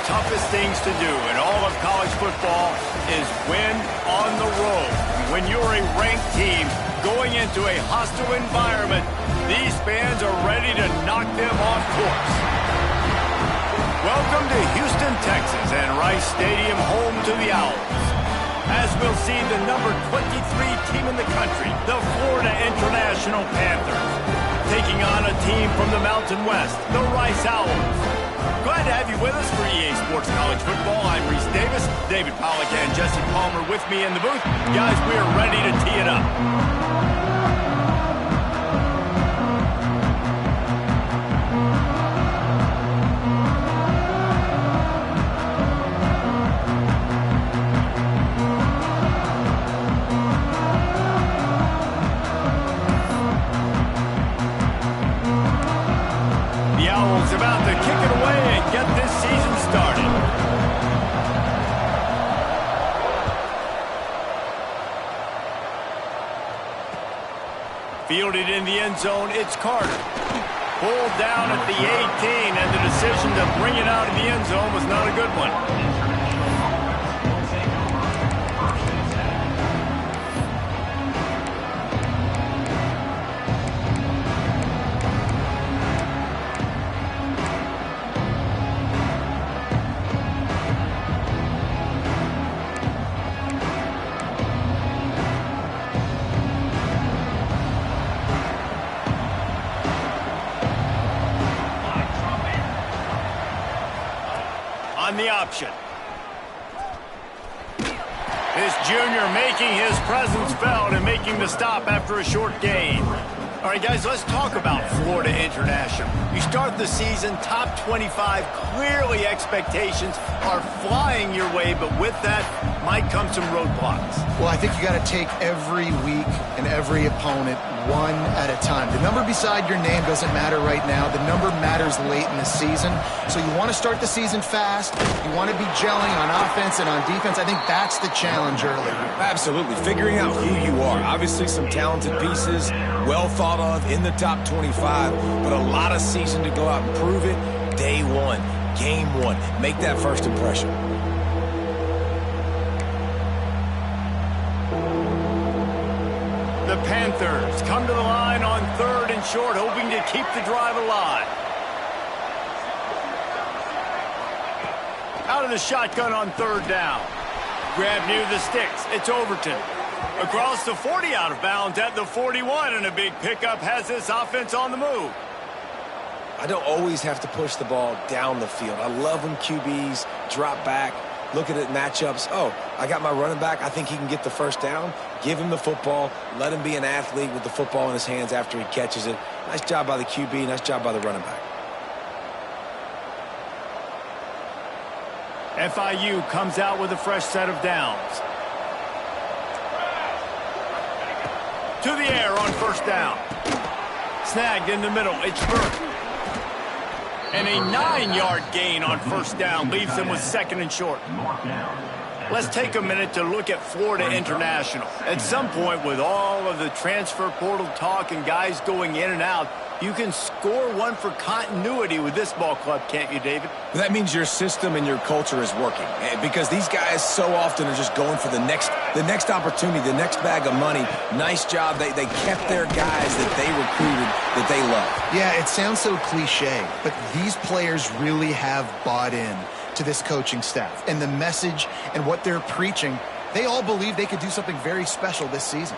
toughest things to do in all of college football is win on the road. When you're a ranked team going into a hostile environment, these fans are ready to knock them off course. Welcome to Houston, Texas, and Rice Stadium, home to the Owls. As we'll see the number 23 team in the country, the Florida International Panthers, taking on a team from the Mountain West, the Rice Owls. Glad to have you with us for EA Sports College Football. I'm Reese Davis, David Pollack, and Jesse Palmer with me in the booth. Guys, we are ready to tee it up. About to kick it away and get this season started. Fielded in the end zone, it's Carter. Pulled down at the 18, and the decision to bring it out of the end zone was not a good one. On the option. This junior making his presence felt and making the stop after a short gain. All right, guys, let's talk about Florida International. You start the season top 25. Clearly expectations are flying your way, but with that might come some roadblocks. Well, I think you got to take every week and every opponent one at a time. The number beside your name doesn't matter right now. The number matters late in the season. So you want to start the season fast. You want to be gelling on offense and on defense. I think that's the challenge early. Absolutely. Figuring out who you are. Obviously some talented pieces, well thought of in the top 25, but a lot of season to go out and prove it. Day one, game one. Make that first impression. The Panthers come to the line on 3rd and short, hoping to keep the drive alive. Out of the shotgun on 3rd down. Grab near the sticks. It's Overton. Across the 40, out of bounds at the 41, and a big pickup has this offense on the move. I don't always have to push the ball down the field. I love when QBs drop back, looking at matchups. Oh, I got my running back. I think he can get the first down. Give him the football. Let him be an athlete with the football in his hands after he catches it. Nice job by the QB. Nice job by the running back. FIU comes out with a fresh set of downs. To the air on 1st down. Snagged in the middle. It's Burke. And a 9-yard gain on 1st down leaves them with 2nd and short. Let's take a minute to look at Florida International. At some point, with all of the transfer portal talk and guys going in and out, you can score one for continuity with this ball club, can't you, David? That means your system and your culture is working, because these guys so often are just going for the next opportunity, the next bag of money. Nice job. They kept their guys that they recruited, that they love. Yeah, it sounds so cliche, but these players really have bought in to this coaching staff and the message and what they're preaching. They all believe they could do something very special this season.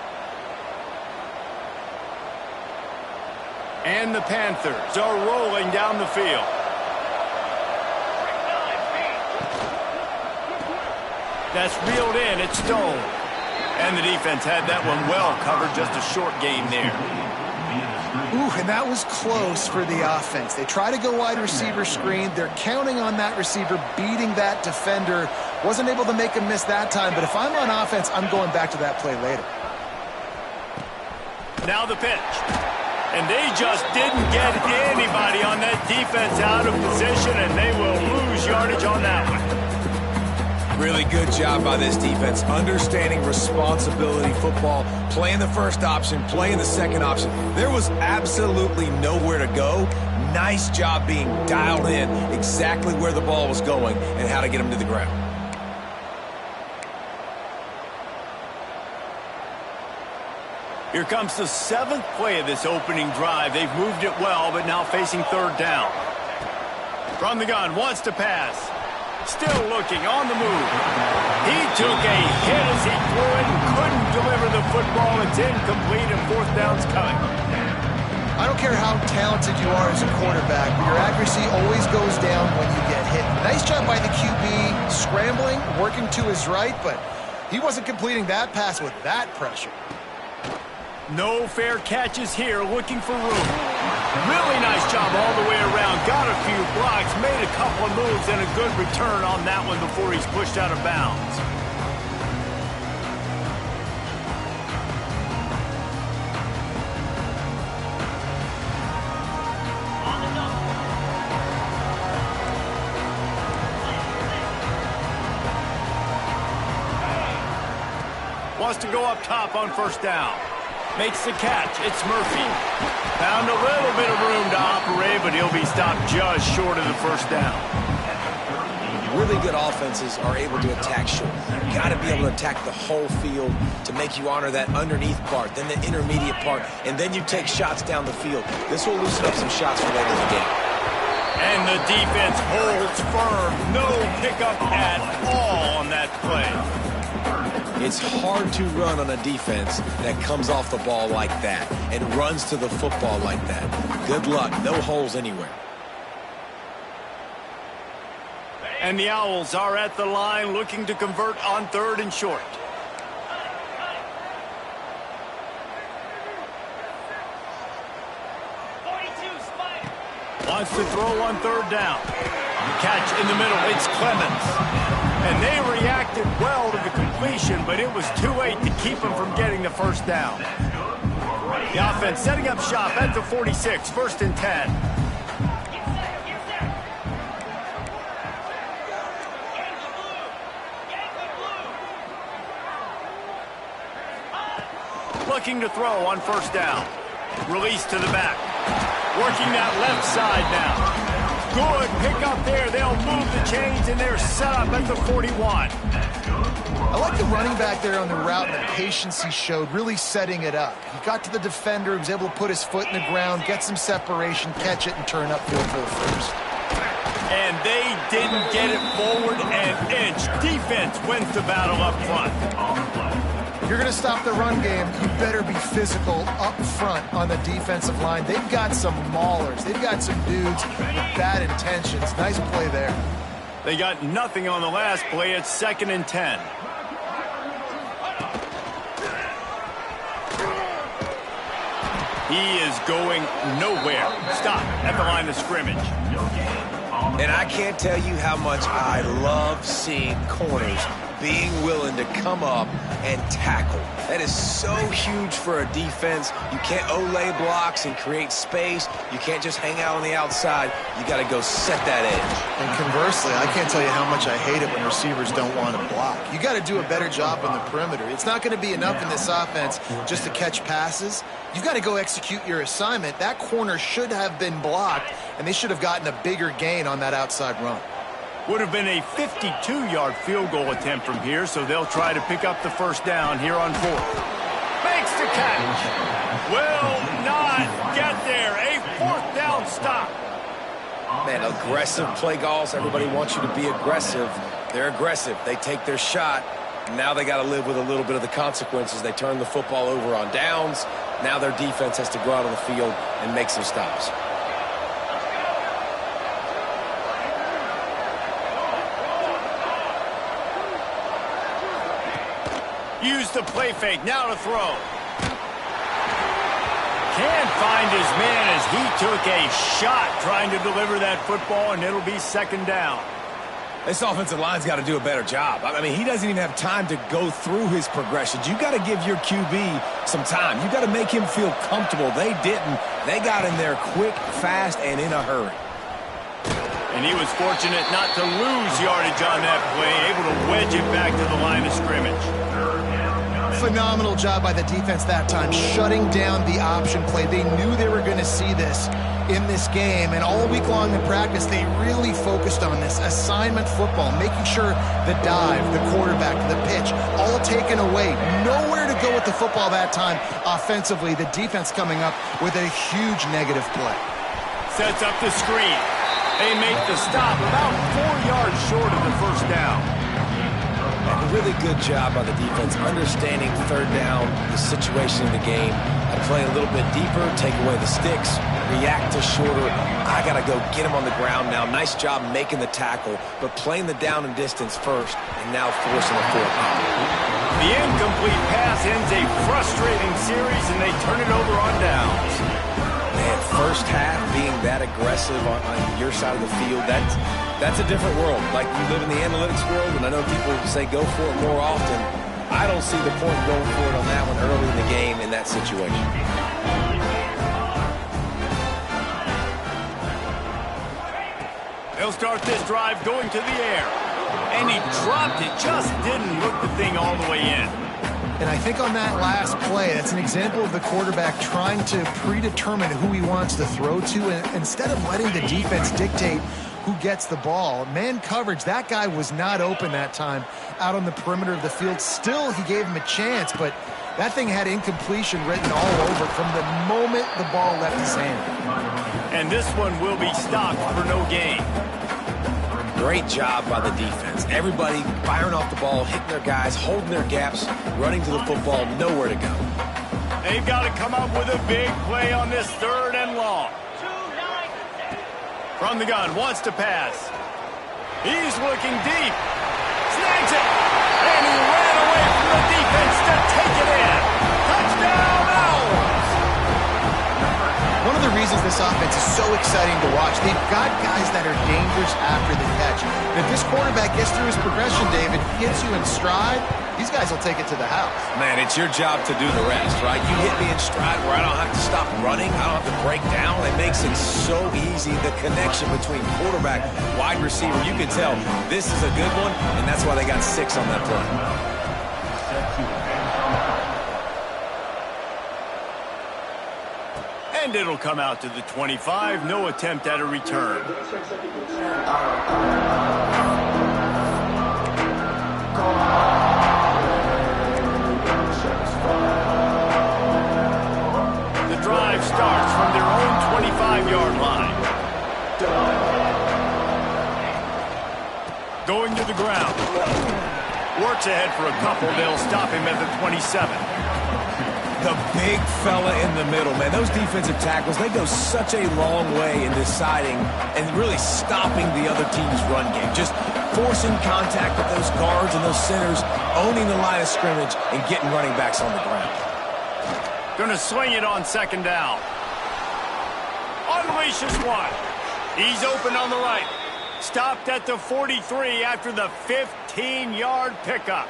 And the Panthers are rolling down the field. That's reeled in. It's Stone. And the defense had that one well covered. Just a short game there. Ooh, and that was close for the offense. They try to go wide receiver screen. They're counting on that receiver beating that defender. Wasn't able to make him miss that time, but if I'm on offense, I'm going back to that play later. Now the pitch. And they just didn't get anybody on that defense out of position, and they will lose yardage on that one. Really good job by this defense, understanding responsibility football, playing the first option, playing the second option. There was absolutely nowhere to go. Nice job being dialed in exactly where the ball was going and how to get him to the ground. Here comes the 7th play of this opening drive. They've moved it well, but now facing 3rd down. From the gun, wants to pass. Still looking, on the move. He took a hit as he threw it and couldn't deliver the football. It's incomplete and 4th down's coming. I don't care how talented you are as a quarterback, but your accuracy always goes down when you get hit. Nice job by the QB scrambling, working to his right, but he wasn't completing that pass with that pressure. No fair catches here, looking for room. Really nice job all the way around. Got a few blocks, made a couple of moves, and a good return on that one before he's pushed out of bounds. Wants to go up top on 1st down. Makes the catch. It's Murphy. Found a little bit of room to operate, but he'll be stopped just short of the 1st down. Really good offenses are able to attack short. You've got to be able to attack the whole field to make you honor that underneath part, then the intermediate part, and then you take shots down the field. This will loosen up some shots for later in the game. And the defense holds firm. No pickup at all on that play. It's hard to run on a defense that comes off the ball like that and runs to the football like that. Good luck. No holes anywhere. And the Owls are at the line looking to convert on 3rd and short. Wants to throw on 3rd down. Catch in the middle. It's Clemens. And they reacted well to the completion, but it was too late to keep him from getting the 1st down. The offense setting up shop at the 46, 1st and 10. Looking to throw on 1st down. Release to the back. Working that left side now. Good pick up there. They'll move the chains, and they're set up at the 41. I like the running back there on the route and the patience he showed, really setting it up. He got to the defender, was able to put his foot in the ground, get some separation, catch it, and turn upfield for the 1st. And they didn't get it forward an inch. Defense wins the battle up front. You're going to stop the run game, you better be physical up front on the defensive line. They've got some maulers. They've got some dudes with bad intentions. Nice play there. They got nothing on the last play. It's 2nd and 10. He is going nowhere. Stop at the line of scrimmage. And I can't tell you how much I love seeing corners being willing to come up and tackle. That is so huge for a defense. You can't olay blocks and create space. You can't just hang out on the outside. You got to go set that edge. And conversely, I can't tell you how much I hate it when receivers don't want to block. You got to do a better job on the perimeter. It's not going to be enough in this offense just to catch passes. You've got to go execute your assignment. That corner should have been blocked, and they should have gotten a bigger gain on that outside run. Would have been a 52-yard field goal attempt from here, so they'll try to pick up the 1st down here on 4th. Makes the catch. Will not get there. A 4th down stop. Man, aggressive play calls. Everybody wants you to be aggressive. They're aggressive. They take their shot. Now they got to live with a little bit of the consequences. They turn the football over on downs. Now their defense has to go out on the field and make some stops. Use the play fake. Now to throw. Can't find his man as he took a shot trying to deliver that football, and it'll be 2nd down. This offensive line's got to do a better job. I mean, he doesn't even have time to go through his progressions. You got to give your QB some time. You got to make him feel comfortable. They didn't. They got in there quick, fast, and in a hurry. And And he was fortunate not to lose yardage on that play, able to wedge it back to the line of scrimmage. Phenomenal job by the defense that time, shutting down the option play. They knew they were going to see this in this game, and all week long in practice, they really focused on this assignment football, making sure the dive, the quarterback, the pitch, all taken away. Nowhere to go with the football that time offensively. The defense coming up with a huge negative play. Sets up the screen. They make the stop about 4 yards short of the first down. A really good job by the defense, understanding third down, the situation in the game, and play a little bit deeper, take away the sticks, react to shorter. I got to go get him on the ground now. Nice job making the tackle, but playing the down and distance first, and now forcing a fourth down. The incomplete pass ends a frustrating series, and they turn it over on downs. Man, first half being that aggressive on your side of the field, that's a different world. Like, you live in the analytics world, and I know people say go for it more often. I don't see the point going for it on that one early in the game in that situation. They'll start this drive going to the air. And he dropped it, just didn't look the thing all the way in. And I think on that last play, that's an example of the quarterback trying to predetermine who he wants to throw to, and instead of letting the defense dictate who gets the ball. Man coverage, that guy was not open that time out on the perimeter of the field. Still, he gave him a chance, but that thing had incompletion written all over from the moment the ball left his hand. And this one will be stopped for no gain. Great job by the defense. Everybody firing off the ball, hitting their guys, holding their gaps, running to the football, nowhere to go. They've got to come up with a big play on this third and long. From the gun, wants to pass. He's looking deep. Snags it. And he ran away from the defense to take it in. Touchdown, Owls! One of the reasons this offense is so exciting to watch, they've got guys that are dangerous after the catch. And if this quarterback gets through his progression, David, hits you in stride, these guys will take it to the house. Man, it's your job to do the rest, right? You hit me in stride where I don't have to stop running. I don't have to break down. It makes it so easy. The connection between quarterback, wide receiver, you can tell this is a good one, and that's why they got 6 on that play. And it'll come out to the 25. No attempt at a return. The drive starts from their own 25-yard line. Going to the ground. Works ahead for a couple. They'll stop him at the 27. The big fella in the middle, man. Those defensive tackles, they go such a long way in deciding and really stopping the other team's run game. Just forcing contact with those guards and those centers, owning the line of scrimmage, and getting running backs on the ground. Gonna swing it on second down. Unleashes one. He's open on the right. Stopped at the 43 after the 15-yard pickup.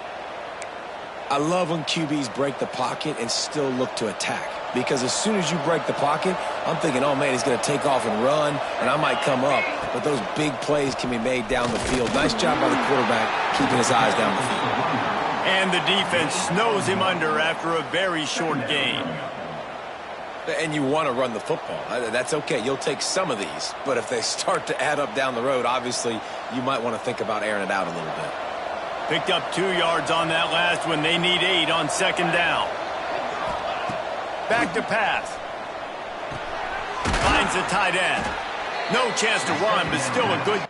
I love when QBs break the pocket and still look to attack. Because as soon as you break the pocket, I'm thinking, oh, man, he's going to take off and run, and I might come up. But those big plays can be made down the field. Nice job by the quarterback keeping his eyes down the field. And the defense snows him under after a very short gain. And you want to run the football. That's okay. You'll take some of these. But if they start to add up down the road, obviously, you might want to think about airing it out a little bit. Picked up 2 yards on that last one. They need 8 on second down. Back to pass. Finds the tight end. No chance to run, but still a good...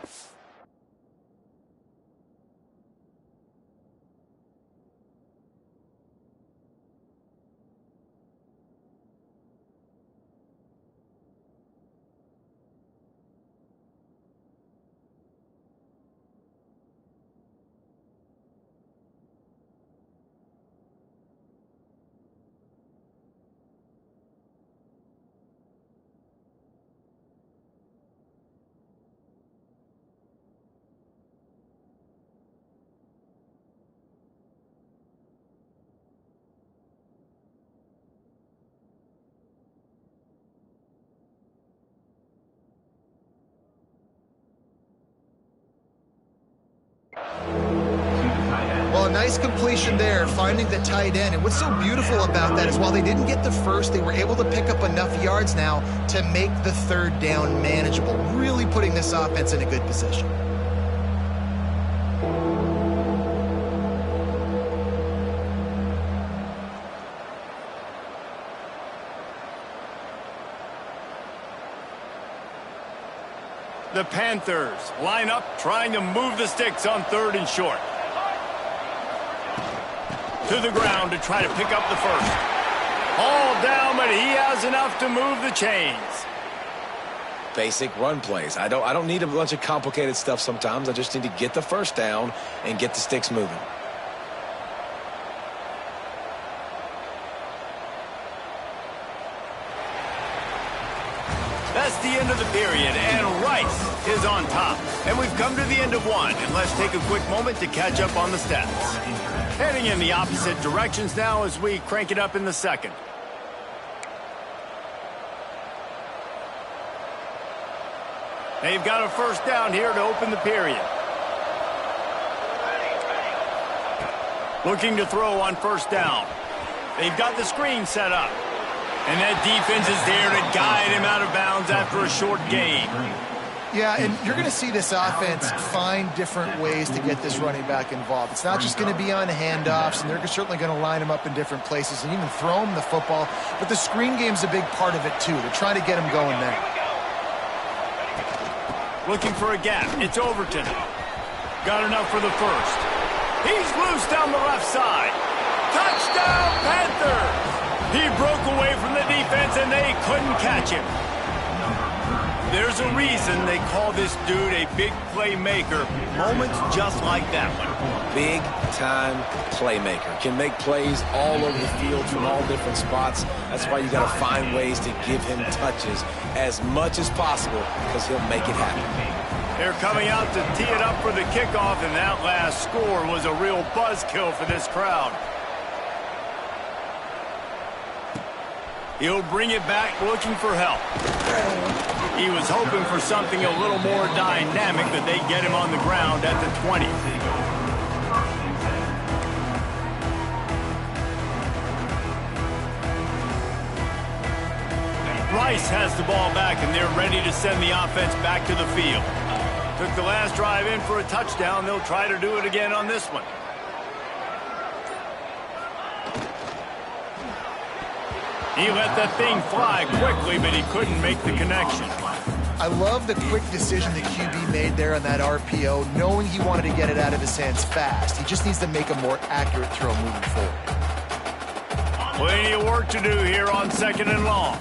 nice completion there, finding the tight end. And what's so beautiful about that is while they didn't get the first, they were able to pick up enough yards now to make the third down manageable, really putting this offense in a good position. The Panthers line up, trying to move the sticks on 3rd and short. To the ground to try to pick up the first. All down, but he has enough to move the chains. Basic run plays. I don't need a bunch of complicated stuff sometimes. I just need to get the first down and get the sticks moving. That's the end of the period, and Rice is on top. And we've come to the end of one, and let's take a quick moment to catch up on the stats. Heading in the opposite directions now as we crank it up in the second. They've got a first down here to open the period. Looking to throw on first down. They've got the screen set up. And that defense is there to guide him out of bounds after a short gain. Yeah, and you're going to see this offense find different ways to get this running back involved. It's not just going to be on handoffs, and they're certainly going to line him up in different places and even throw him the football. But the screen game's a big part of it, too. They're trying to get him going there. Looking for a gap. It's Overton. Got enough for the first. He's loose down the left side. Touchdown, Panthers! He broke away from the defense, and they couldn't catch him. There's a reason they call this dude a big playmaker. Moments just like that one. Big-time playmaker. Can make plays all over the field from all different spots. That's why you got to find ways to give him touches as much as possible because he'll make it happen. They're coming out to tee it up for the kickoff, and that last score was a real buzzkill for this crowd. He'll bring it back looking for help. He was hoping for something a little more dynamic, that they get him on the ground at the 20. Rice has the ball back, and they're ready to send the offense back to the field. Took the last drive in for a touchdown. They'll try to do it again on this one. He let that thing fly quickly, but he couldn't make the connection. I love the quick decision the QB made there on that RPO, knowing he wanted to get it out of his hands fast. He just needs to make a more accurate throw moving forward. Plenty of work to do here on 2nd and long.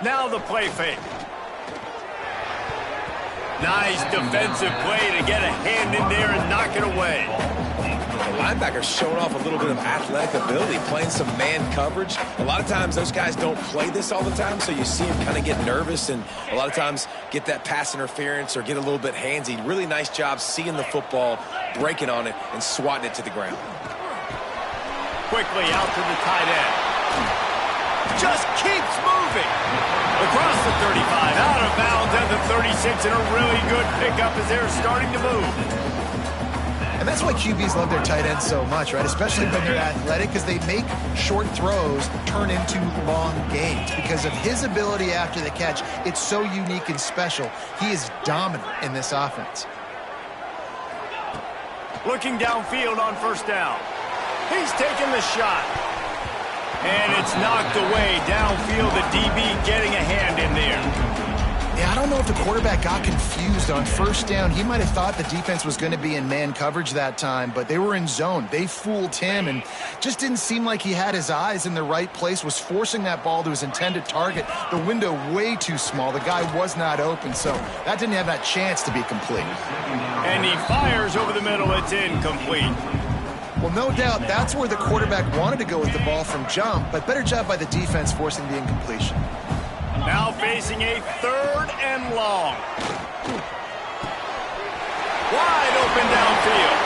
Now the play fake. Nice defensive play to get a hand in there and knock it away. The linebacker's showing off a little bit of athletic ability, playing some man coverage. A lot of times those guys don't play this all the time, so you see him kind of get nervous and a lot of times get that pass interference or get a little bit handsy. Really nice job seeing the football, breaking on it, and swatting it to the ground. Quickly out to the tight end. Just keeps moving. Across the 35, out of bounds at the 36, and a really good pickup as they're starting to move. And that's why QBs love their tight ends so much, right? Especially when they're athletic, because they make short throws turn into long gains. Because of his ability after the catch, it's so unique and special. He is dominant in this offense. Looking downfield on first down. He's taking the shot. And it's knocked away downfield. The DB getting a hand in there. Yeah, I don't know if the quarterback got confused on first down. He might have thought the defense was going to be in man coverage that time, but they were in zone. They fooled him and just didn't seem like he had his eyes in the right place, was forcing that ball to his intended target. The window way too small. The guy was not open, so that didn't have that chance to be complete. And he fires over the middle. It's incomplete. Well, no doubt that's where the quarterback wanted to go with the ball from jump, but better job by the defense forcing the incompletion. Now facing a 3rd and long. Wide open downfield.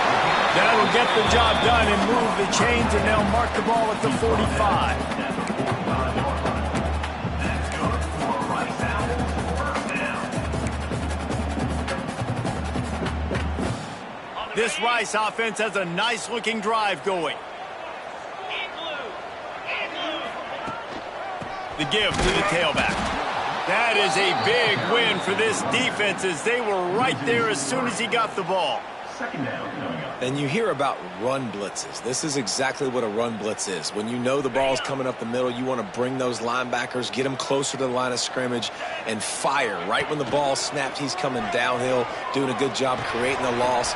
That'll get the job done and move the chains, and they'll mark the ball at the 45. This Rice offense has a nice-looking drive going. The give to the tailback. That is a big win for this defense as they were right there as soon as he got the ball. And you hear about run blitzes. This is exactly what a run blitz is. When you know the ball's coming up the middle, you want to bring those linebackers, get them closer to the line of scrimmage, and fire. Right when the ball snapped, he's coming downhill, doing a good job creating a loss.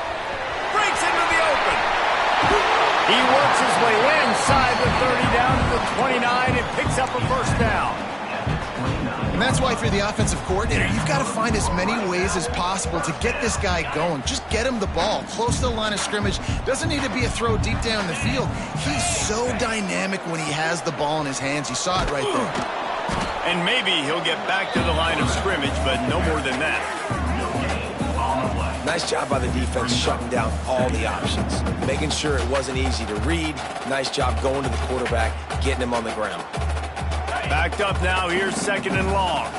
Breaks into the open. He works his way inside the 30 down to the 29 and picks up a first down. And that's why if you're the offensive coordinator, you've got to find as many ways as possible to get this guy going. Just get him the ball close to the line of scrimmage. Doesn't need to be a throw deep down the field. He's so dynamic when he has the ball in his hands. You saw it right there. And maybe he'll get back to the line of scrimmage, but no more than that. Nice job by the defense shutting down all the options, making sure it wasn't easy to read. Nice job going to the quarterback, getting him on the ground. Backed up now, here's 2nd and long.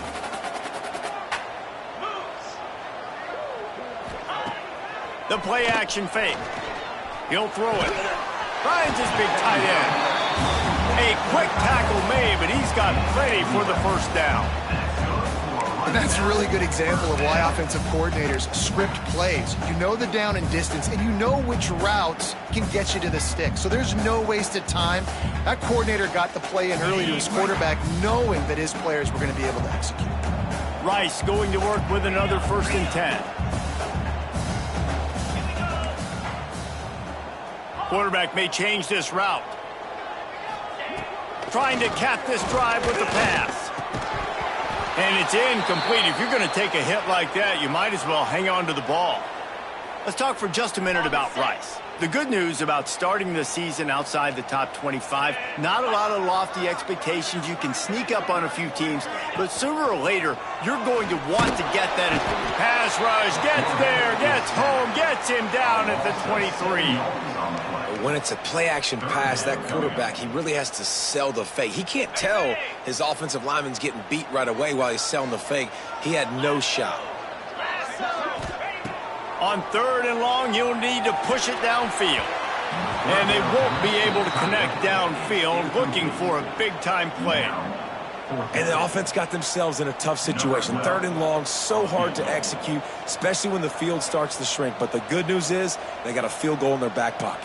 The play action fake. He'll throw it. Finds his big tight end. A quick tackle made, but he's got plenty for the first down. And that's a really good example of why offensive coordinators script plays. You know the down and distance, and you know which routes can get you to the stick. So there's no wasted time. That coordinator got the play in early to his quarterback, knowing that his players were going to be able to execute. Rice going to work with another 1st and 10. Quarterback may change this route. Trying to cap this drive with the pass. And it's incomplete. If you're going to take a hit like that, you might as well hang on to the ball. Let's talk for just a minute about Rice. The good news about starting the season outside the top 25, not a lot of lofty expectations. You can sneak up on a few teams, but sooner or later, you're going to want to get that. Pass rush, gets there, gets home, gets him down at the 23. When it's a play-action pass, that quarterback, he really has to sell the fake. He can't tell his offensive lineman's getting beat right away while he's selling the fake. He had no shot. On 3rd and long, you'll need to push it downfield. And they won't be able to connect downfield, looking for a big-time play. And the offense got themselves in a tough situation. 3rd and long, so hard to execute, especially when the field starts to shrink. But the good news is they got a field goal in their back pocket.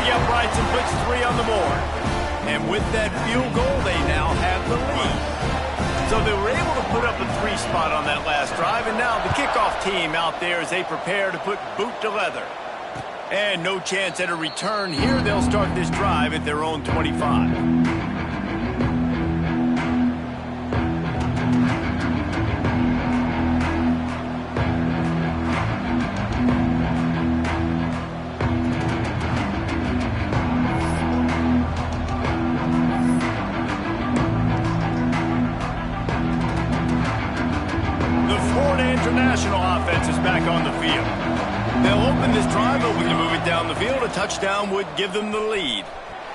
Uprights and puts 3 on the board. And with that field goal, they now have the lead. So they were able to put up a 3 spot on that last drive, and now the kickoff team out there as they prepare to put boot to leather. And no chance at a return here. They'll start this drive at their own 25. International offense is back on the field. They'll open this drive, hoping to move it down the field. A touchdown would give them the lead.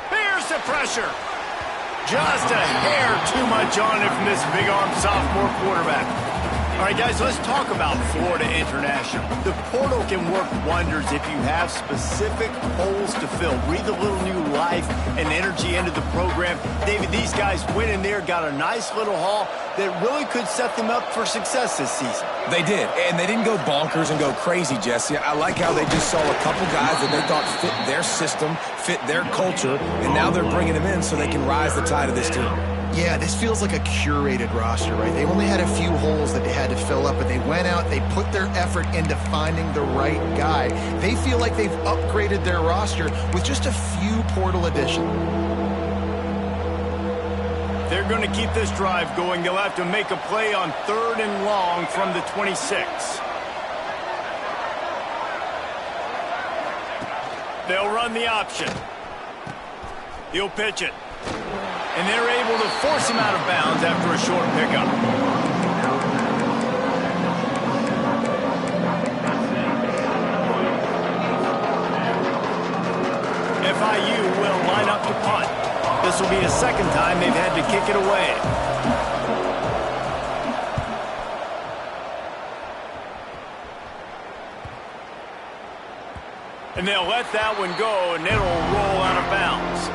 Here's the pressure. Just a hair too much on it from this big-arm sophomore quarterback. All right, guys, let's talk about Florida International. The portal can work wonders if you have specific holes to fill. Breathe a little new life and energy into the program. David, these guys went in there, got a nice little haul that really could set them up for success this season. They did, and they didn't go bonkers and go crazy, Jesse. I like how they just saw a couple guys that they thought fit their system, fit their culture, and now they're bringing them in so they can rise the tide of this team. Yeah, this feels like a curated roster, right? They only had a few holes that they had to fill up, but they went out, they put their effort into finding the right guy. They feel like they've upgraded their roster with just a few portal additions. They're going to keep this drive going. They'll have to make a play on 3rd and long from the 26. They'll run the option. He'll pitch it. And they're able to force him out of bounds after a short pickup. FIU will line up to punt. This will be the second time they've had to kick it away. And they'll let that one go, and it'll roll out of bounds.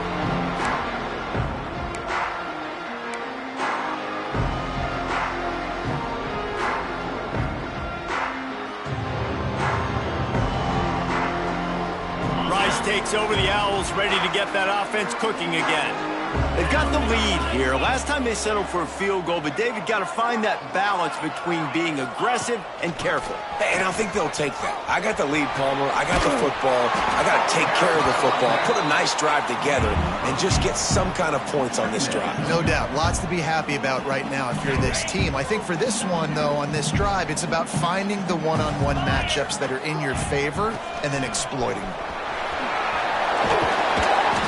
Rice takes over. The Owls ready to get that offense cooking again. They've got the lead here. Last time they settled for a field goal, but David got to find that balance between being aggressive and careful. And I think they'll take that. I got the lead, Palmer. I got the football. I got to take care of the football, put a nice drive together, and just get some kind of points on this drive. No doubt. Lots to be happy about right now if you're this team. I think for this one, though, on this drive, it's about finding the one-on-one matchups that are in your favor and then exploiting them.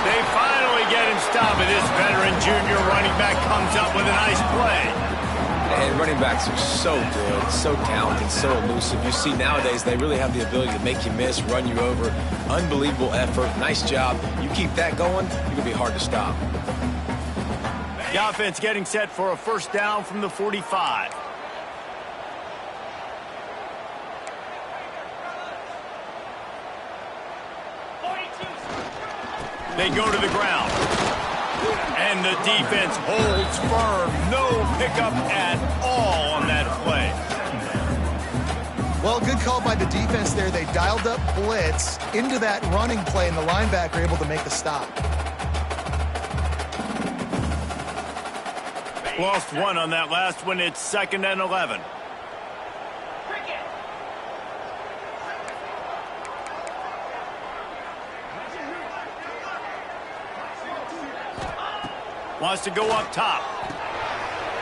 They finally get him stopped, but this veteran junior running back comes up with a nice play. And running backs are so good, so talented, so elusive. You see nowadays they really have the ability to make you miss, run you over. Unbelievable effort. Nice job. You keep that going, you're going to be hard to stop. The offense getting set for a first down from the 45. They go to the ground. And the defense holds firm. No pickup at all on that play. Well, good call by the defense there. They dialed up blitz into that running play, and the linebacker able to make the stop. Lost one on that last one. It's 2nd and 11. Wants to go up top.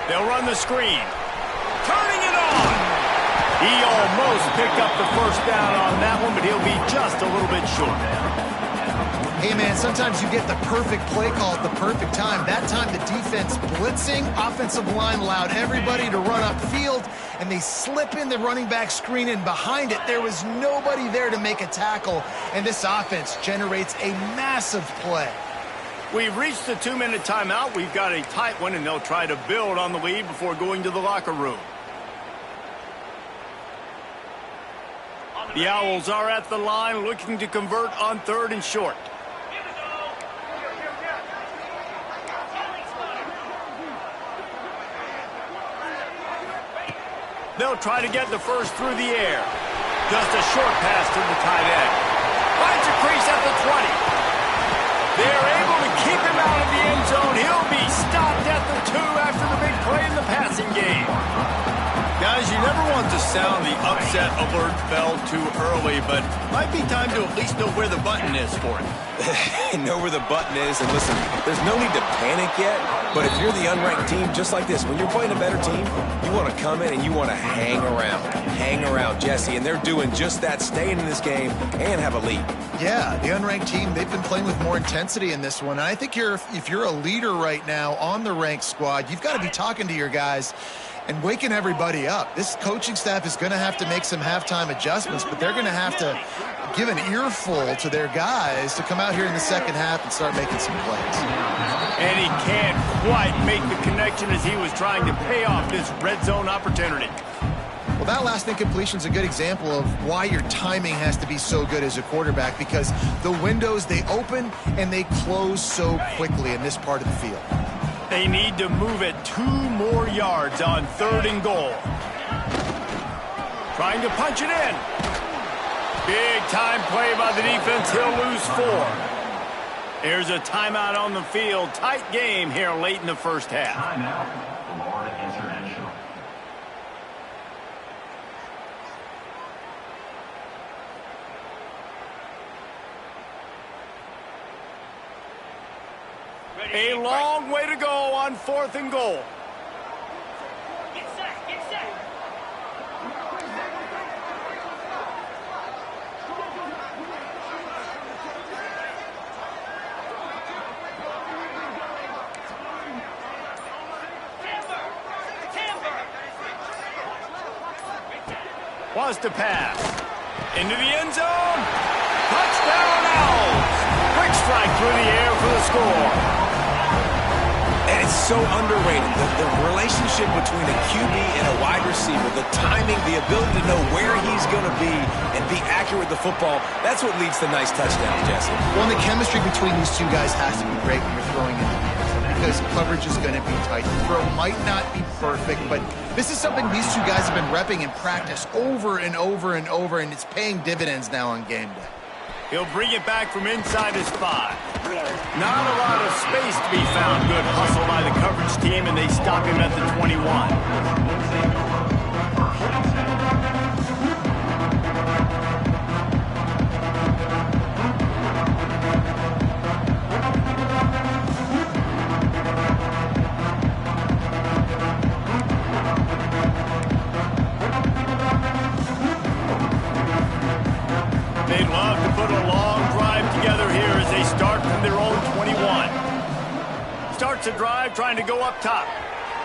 They'll run the screen. Turning it on. He almost picked up the first down on that one, but he'll be just a little bit short. Hey, man, sometimes you get the perfect play call at the perfect time. That time the defense blitzing, offensive line allowed everybody to run upfield, and they slip in the running back screen, and behind it there was nobody there to make a tackle, and this offense generates a massive play. We've reached the 2-minute timeout. We've got a tight one, and they'll try to build on the lead before going to the locker room. The Owls are at the line looking to convert on 3rd and short. They'll try to get the first through the air. Just a short pass to the tight end. Finds a crease at the 20. They're able to keep him out of the end zone. He'll be stopped at the 2 after the big play in the passing game. Guys, you never want to sound the upset alert bell too early, but might be time to at least know where the button is for it. Know where the button is, and listen, there's no need to panic yet, but if you're the unranked team, just like this, when you're playing a better team, you want to come in and you want to hang around, Jesse, and they're doing just that, staying in this game and have a lead. Yeah, the unranked team, they've been playing with more intensity in this one, and I think if you're a leader right now on the ranked squad, you've got to be talking to your guys and waking everybody up. This coaching staff is going to have to make some halftime adjustments, but they're going to have to give an earful to their guys to come out here in the second half and start making some plays. And he can't quite make the connection as he was trying to pay off this red zone opportunity. Well, that last incompletion is a good example of why your timing has to be so good as a quarterback, because the windows, they open and they close so quickly in this part of the field. They need to move it 2 more yards on 3rd and goal. Trying to punch it in. Big time play by the defense. He'll lose 4. Here's a timeout on the field. Tight game here late in the first half. Timeout, Florida International. A long way to go on 4th and goal. Get set, get set. Wants to pass. Into the end zone. Touchdown Owls. Quick strike through the air for the score. And it's so underrated, the relationship between a QB and a wide receiver, the timing, the ability to know where he's going to be and be accurate with the football, that's what leads to nice touchdowns, Jesse. Well, the chemistry between these two guys has to be great when you're throwing in the hands because coverage is going to be tight. The throw might not be perfect, but this is something these two guys have been repping in practice over and over and over, and it's paying dividends now on game day. He'll bring it back from inside his 5. Not a lot of space to be found. Good hustle by the coverage team, and they stop him at the 21. They'd love to put a long drive together here as they start from their own 21. Starts a drive trying to go up top.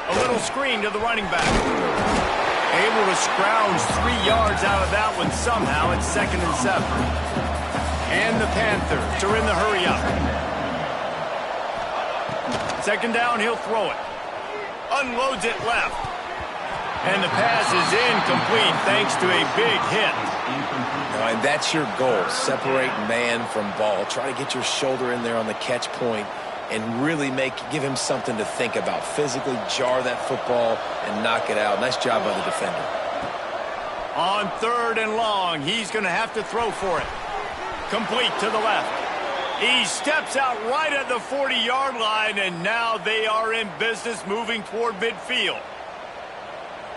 A little screen to the running back. Able to scrounge 3 yards out of that one somehow. It's 2nd and 7. And the Panthers are in the hurry up. 2nd down, he'll throw it. Unloads it left. And the pass is incomplete thanks to a big hit. And that's your goal, separate man from ball. Try to get your shoulder in there on the catch point and really give him something to think about. Physically jar that football and knock it out. Nice job by the defender. On 3rd and long, he's going to have to throw for it. Complete to the left. He steps out right at the 40-yard line, and now they are in business moving toward midfield.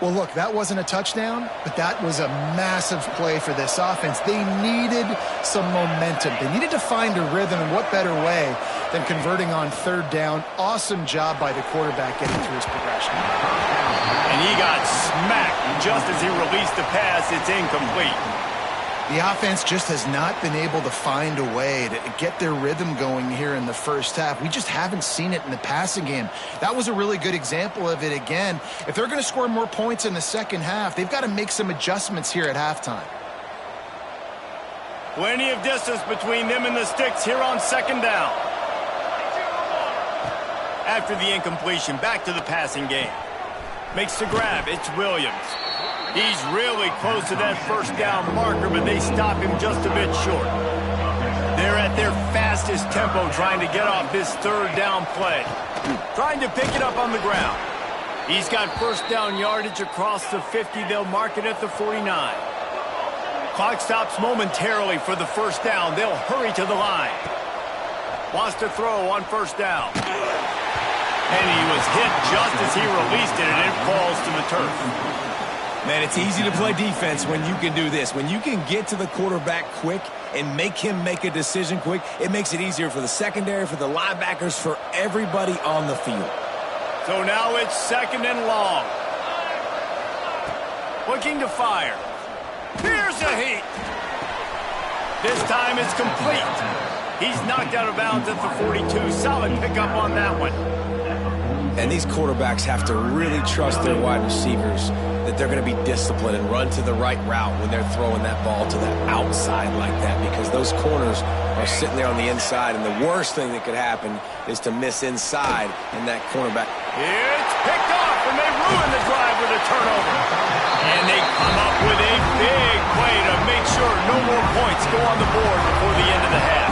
Well, look, that wasn't a touchdown, but that was a massive play for this offense. They needed some momentum. They needed to find a rhythm, and what better way than converting on 3rd down. Awesome job by the quarterback getting through his progression. And he got smacked just as he released the pass. It's incomplete. The offense just has not been able to find a way to get their rhythm going here in the first half. We just haven't seen it in the passing game. That was a really good example of it again. If they're going to score more points in the second half, they've got to make some adjustments here at halftime. Plenty of distance between them and the sticks here on 2nd down. After the incompletion, back to the passing game. Makes the grab. It's Williams. He's really close to that 1st down marker, but they stop him just a bit short. They're at their fastest tempo trying to get off this 3rd down play. Trying to pick it up on the ground. He's got 1st down yardage across the 50. They'll mark it at the 49. Clock stops momentarily for the 1st down. They'll hurry to the line. Wants to throw on 1st down. And he was hit just as he released it, and it falls to the turf. Man, it's easy to play defense when you can do this. When you can get to the quarterback quick and make him make a decision quick, it makes it easier for the secondary, for the linebackers, for everybody on the field. So now it's 2nd and long. Looking to fire. Here's a heat. This time it's complete. He's knocked out of bounds at the 42. Solid pickup on that one. And these quarterbacks have to really trust their wide receivers that they're going to be disciplined and run to the right route when they're throwing that ball to the outside like that, because those corners are sitting there on the inside, and the worst thing that could happen is to miss inside and that cornerback. It's picked off, and they ruin the drive with a turnover. And they come up with a big play to make sure no more points go on the board before the end of the half.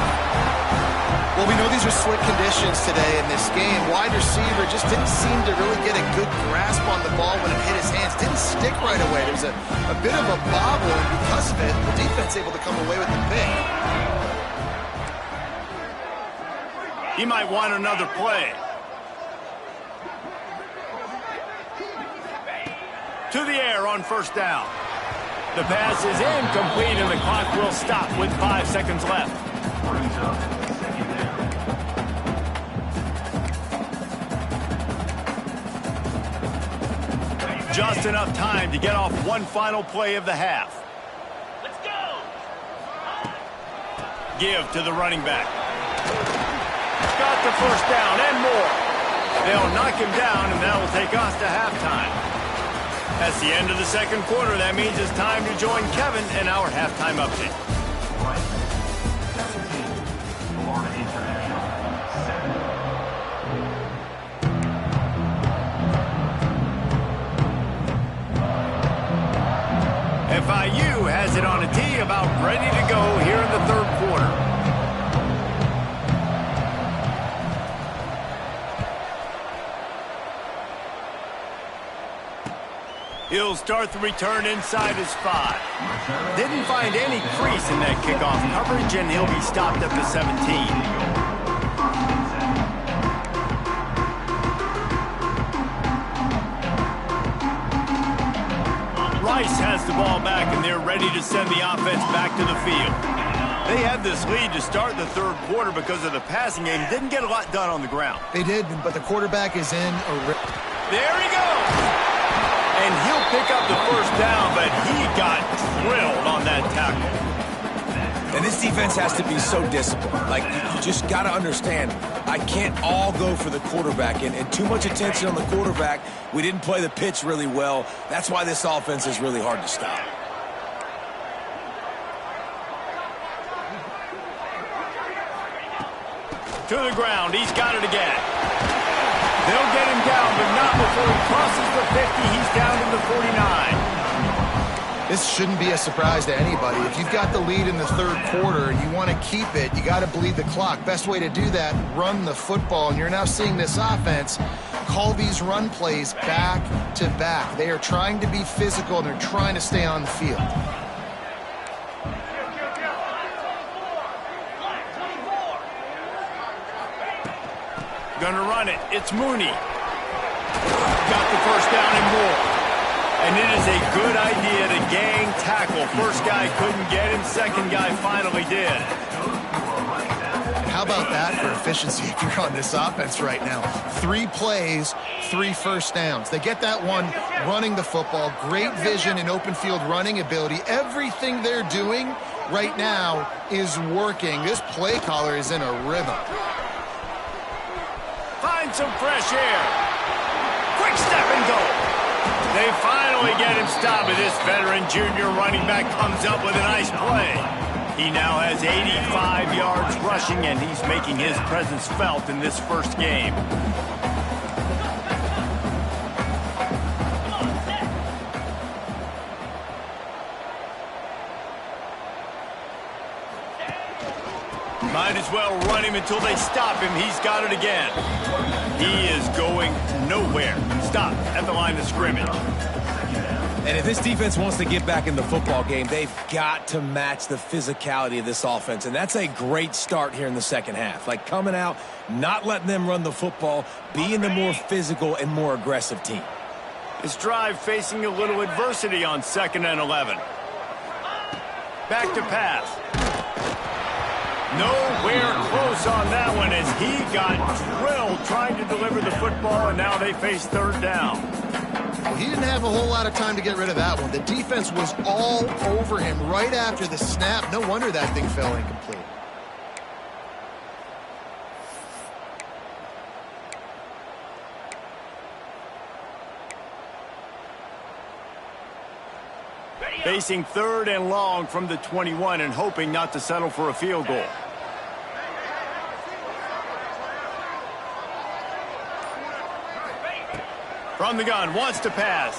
Well, we know these are slick conditions today in this game. Wide receiver just didn't seem to really get a good grasp on the ball when it hit his hands. Didn't stick right away. There was a bit of a bobble, and because of it, the defense able to come away with the pick. He might want another play. To the air on 1st down. The pass is incomplete, and the clock will stop with 5 seconds left. Just enough time to get off one final play of the half. Let's go! Give to the running back. Got the 1st down and more. They'll knock him down, and that will take us to halftime. That's the end of the 2nd quarter. That means it's time to join Kevin in our halftime update. Florida International. ready to go here in the third quarter. He'll start the return inside his 5. Didn't find any crease in that kickoff coverage, and he'll be stopped at the 17. Rice has the ball back, and they're ready to send the offense back to the field. They had this lead to start the third quarter because of the passing game. Didn't get a lot done on the ground. They did, but the quarterback is in a... There he goes! And he'll pick up the first down, but he got drilled on that tackle. And this defense has to be so disciplined. Like, you just got to understand, I can't all go for the quarterback. And too much attention on the quarterback. We didn't play the pitch really well. That's why this offense is really hard to stop. To the ground. He's got it again. They'll get him down, but not before he crosses the 50. He's down to the 49. This shouldn't be a surprise to anybody. If you've got the lead in the third quarter and you want to keep it, you got to bleed the clock. Best way to do that, run the football. And you're now seeing this offense call these run plays back to back. They are trying to be physical, and they're trying to stay on the field. Gonna run it. It's Mooney. Got the first down and more. And it is a good idea to gang tackle. First guy couldn't get him. Second guy finally did. How about that for efficiency if you're on this offense right now? 3 plays, 3 first downs. They get that one running the football. Great vision and open field running ability. Everything they're doing right now is working. This play caller is in a rhythm. Find some fresh air. Quick step and go. They finally get him stopped, but this veteran junior running back comes up with a nice play. He now has 85 yards rushing, and he's making his presence felt in this first game. Might as well run him until they stop him. He's got it again. He is going nowhere. Stop at the line of scrimmage. And if this defense wants to get back in the football game, they've got to match the physicality of this offense. And that's a great start here in the second half. Like coming out, not letting them run the football, being the more physical and more aggressive team. This drive facing a little adversity on 2nd and 11. Back to pass. Nowhere close on that one as he got drilled trying to deliver the football, and now they face 3rd down. He didn't have a whole lot of time to get rid of that one. The defense was all over him right after the snap. No wonder that thing fell incomplete. Facing 3rd and long from the 21 and hoping not to settle for a field goal. From the gun, wants to pass.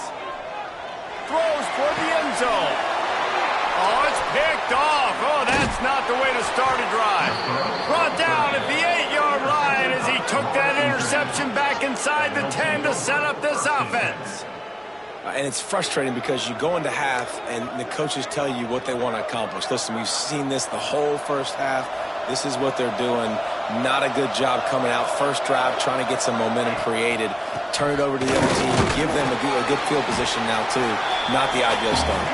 Throws toward the end zone. Oh, it's picked off. Oh, that's not the way to start a drive. Brought down at the 8-yard line as he took that interception back inside the 10 to set up this offense. And it's frustrating because you go into half and the coaches tell you what they want to accomplish. Listen, we've seen this the whole first half. This is what they're doing. Not a good job coming out. First drive, trying to get some momentum created. Turn it over to the other team. Give them a good field position now, too. Not the ideal start.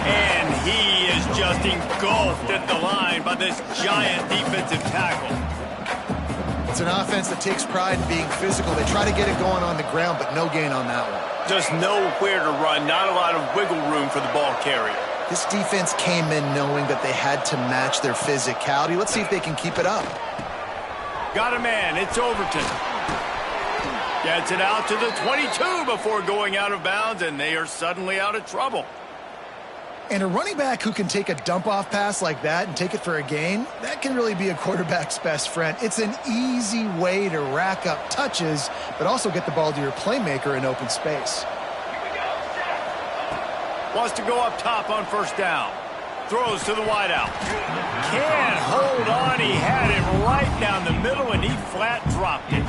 And he is just engulfed at the line by this giant defensive tackle. It's an offense that takes pride in being physical. They try to get it going on the ground, but no gain on that one. Just nowhere to run. Not a lot of wiggle room for the ball carrier. This defense came in knowing that they had to match their physicality. Let's see if they can keep it up. Got a man. It's Overton. Gets it out to the 22 before going out of bounds, and they are suddenly out of trouble. And a running back who can take a dump-off pass like that and take it for a gain, that can really be a quarterback's best friend. It's an easy way to rack up touches, but also get the ball to your playmaker in open space. Wants to go up top on 1st down. throws to the wideout. Can't hold on. He had it right down the middle, and he flat dropped it.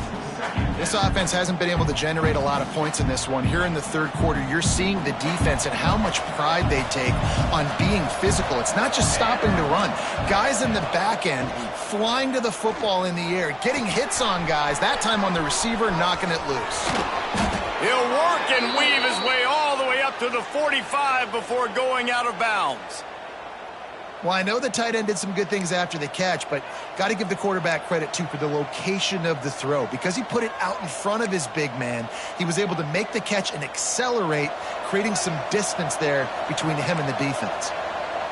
This offense hasn't been able to generate a lot of points in this one. Here in the third quarter, you're seeing the defense and how much pride they take on being physical. It's not just stopping to run. Guys in the back end flying to the football in the air, getting hits on guys, that time on the receiver, knocking it loose. He'll work and weave his way all the way up to the 45 before going out of bounds. Well, I know the tight end did some good things after the catch, but got to give the quarterback credit, too, for the location of the throw. Because he put it out in front of his big man, he was able to make the catch and accelerate, creating some distance there between him and the defense.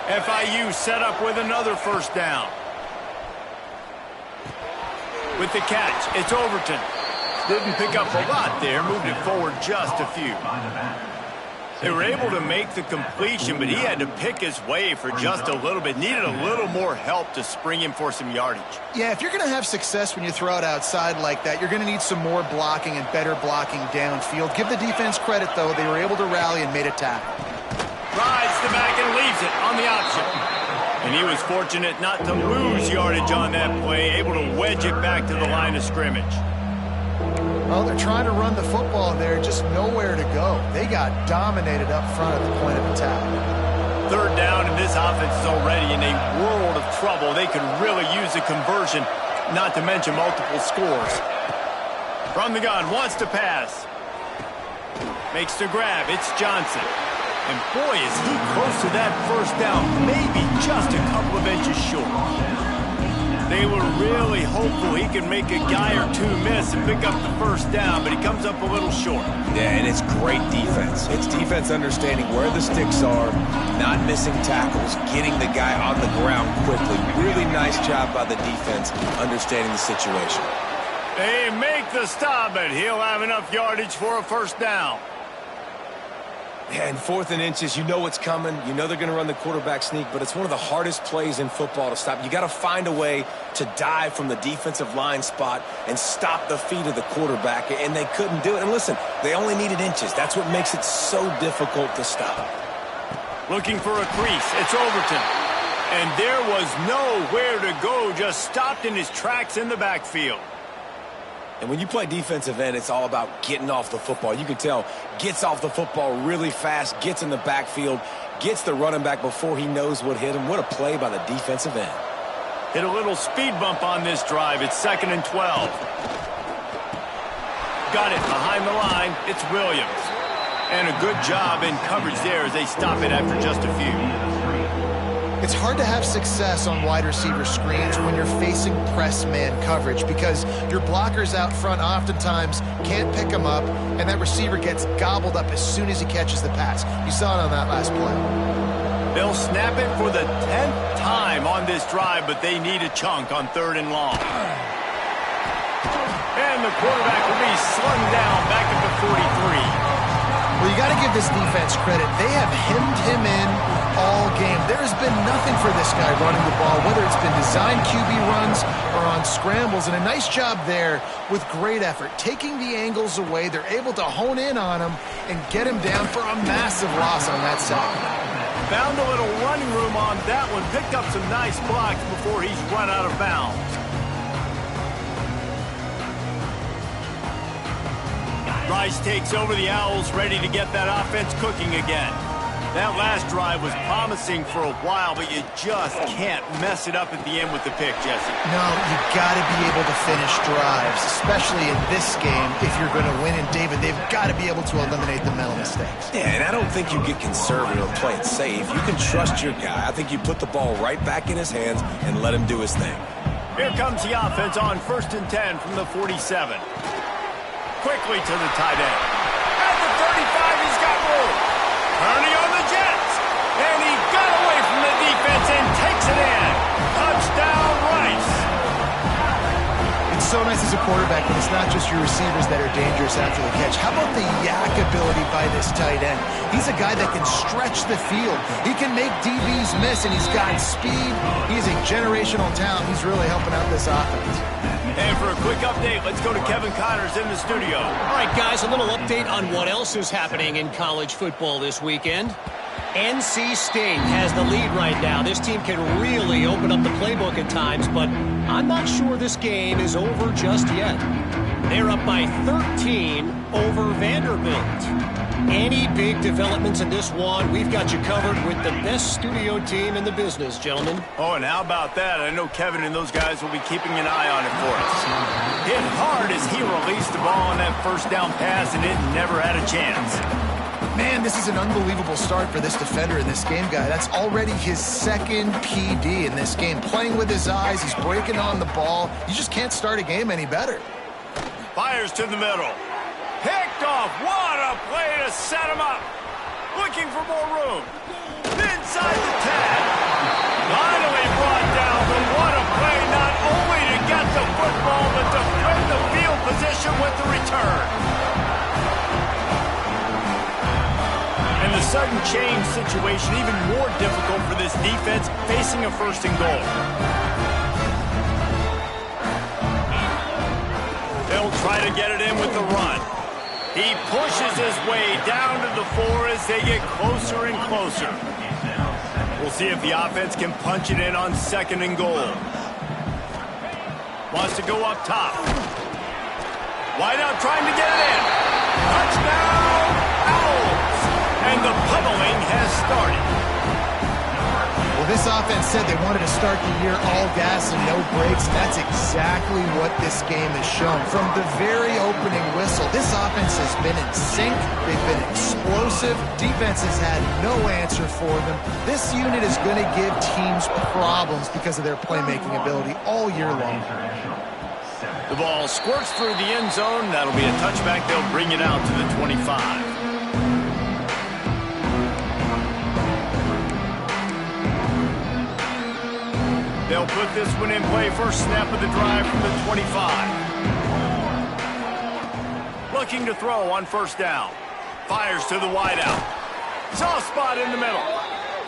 FIU set up with another first down. With the catch, it's Overton. Didn't pick up a lot there, moved it forward just a few. They were able to make the completion, but he had to pick his way for just a little bit. Needed a little more help to spring him for some yardage. Yeah, if you're going to have success when you throw it outside like that, you're going to need some more blocking and better blocking downfield. Give the defense credit, though. They were able to rally and made a tackle. Rides the back and leaves it on the option. And he was fortunate not to lose yardage on that play, able to wedge it back to the line of scrimmage. Well, they're trying to run the football there, just nowhere to go. They got dominated up front at the point of attack. Third down, and this offense is already in a world of trouble. They could really use a conversion, not to mention multiple scores. From the gun, wants to pass. Makes the grab. It's Johnson. And boy, is he close to that first down, maybe just a couple of inches short. They were really hopeful he could make a guy or two miss and pick up the first down, but he comes up a little short. Yeah, and it's great defense. It's defense understanding where the sticks are, not missing tackles, getting the guy on the ground quickly. Really nice job by the defense understanding the situation. They make the stop, but he'll have enough yardage for a first down. And 4th and inches, you know what's coming. You know they're going to run the quarterback sneak, but it's one of the hardest plays in football to stop. You got to find a way to dive from the defensive line spot and stop the feet of the quarterback, and they couldn't do it. And listen, they only needed inches. That's what makes it so difficult to stop. Looking for a crease. It's Overton. And there was nowhere to go, just stopped in his tracks in the backfield. And when you play defensive end, it's all about getting off the football. You can tell, gets off the football really fast, gets in the backfield, gets the running back before he knows what hit him. What a play by the defensive end. Hit a little speed bump on this drive. It's 2nd and 12. Got it behind the line. It's Williams. And a good job in coverage there as they stop it after just a few. It's hard to have success on wide receiver screens when you're facing press man coverage because your blockers out front oftentimes can't pick them up, and that receiver gets gobbled up as soon as he catches the pass. You saw it on that last play. They'll snap it for the 10th time on this drive, but they need a chunk on 3rd and long. And the quarterback will be slung down back at the 43. Well, you got to give this defense credit. They have hemmed him in all game. There's been nothing for this guy running the ball, whether it's been designed QB runs or on scrambles, and a nice job there with great effort. Taking the angles away, they're able to hone in on him and get him down for a massive loss on that side. Found a little running room on that one, picked up some nice blocks before he's run out of bounds. Rice takes over the Owls, ready to get that offense cooking again. That last drive was promising for a while, but you just can't mess it up at the end with the pick, Jesse. No, you got to be able to finish drives, especially in this game if you're going to win. And, David, they've got to be able to eliminate the mental mistakes. Yeah, and I don't think you get conservative or play it safe. You can trust your guy. I think you put the ball right back in his hands and let him do his thing. Here comes the offense on 1st and 10 from the 47. Quickly to the tight end. At the 35, he's got room. Turning on the Jets. And he got away from the defense and takes it in. Touchdown, Rice. It's so nice as a quarterback when it's not just your receivers that are dangerous after the catch. How about the yak ability by this tight end? He's a guy that can stretch the field. He can make DBs miss, and he's got speed. He's a generational talent. He's really helping out this offense. And for a quick update, let's go to Kevin Connors in the studio. All right, guys, a little update on what else is happening in college football this weekend. NC State has the lead right now. This team can really open up the playbook at times, but I'm not sure this game is over just yet. They're up by 13 over Vanderbilt. Any big developments in this one, we've got you covered with the best studio team in the business, gentlemen. Oh, and how about that? I know Kevin and those guys will be keeping an eye on it for us. Hit hard as he released the ball on that first down pass, and it never had a chance. Man, this is an unbelievable start for this defender in this game, guy. That's already his second PD in this game. Playing with his eyes, he's breaking on the ball. You just can't start a game any better. Fires to the middle. Picked off. What a play to set him up. Looking for more room. Inside the tag. Finally brought down, but what a play not only to get the football, but to win the field position with the return. And the sudden change situation even more difficult for this defense facing a first and goal. They'll try to get it in with the run. He pushes his way down to the 4 as they get closer and closer. We'll see if the offense can punch it in on second and goal. Wants to go up top. Wideout trying to get it in. Touchdown, Owls! And the pummeling has started. Well, this offense said they wanted to start the year all gas and no brakes, and that's exactly what this game has shown. From the very opening whistle, this offense has been in sync. They've been explosive. Defense has had no answer for them. This unit is going to give teams problems because of their playmaking ability all year long. The ball squirts through the end zone. That'll be a touchback. They'll bring it out to the 25. They'll put this one in play. First snap of the drive from the 25. Looking to throw on first down. Fires to the wideout. Soft spot in the middle.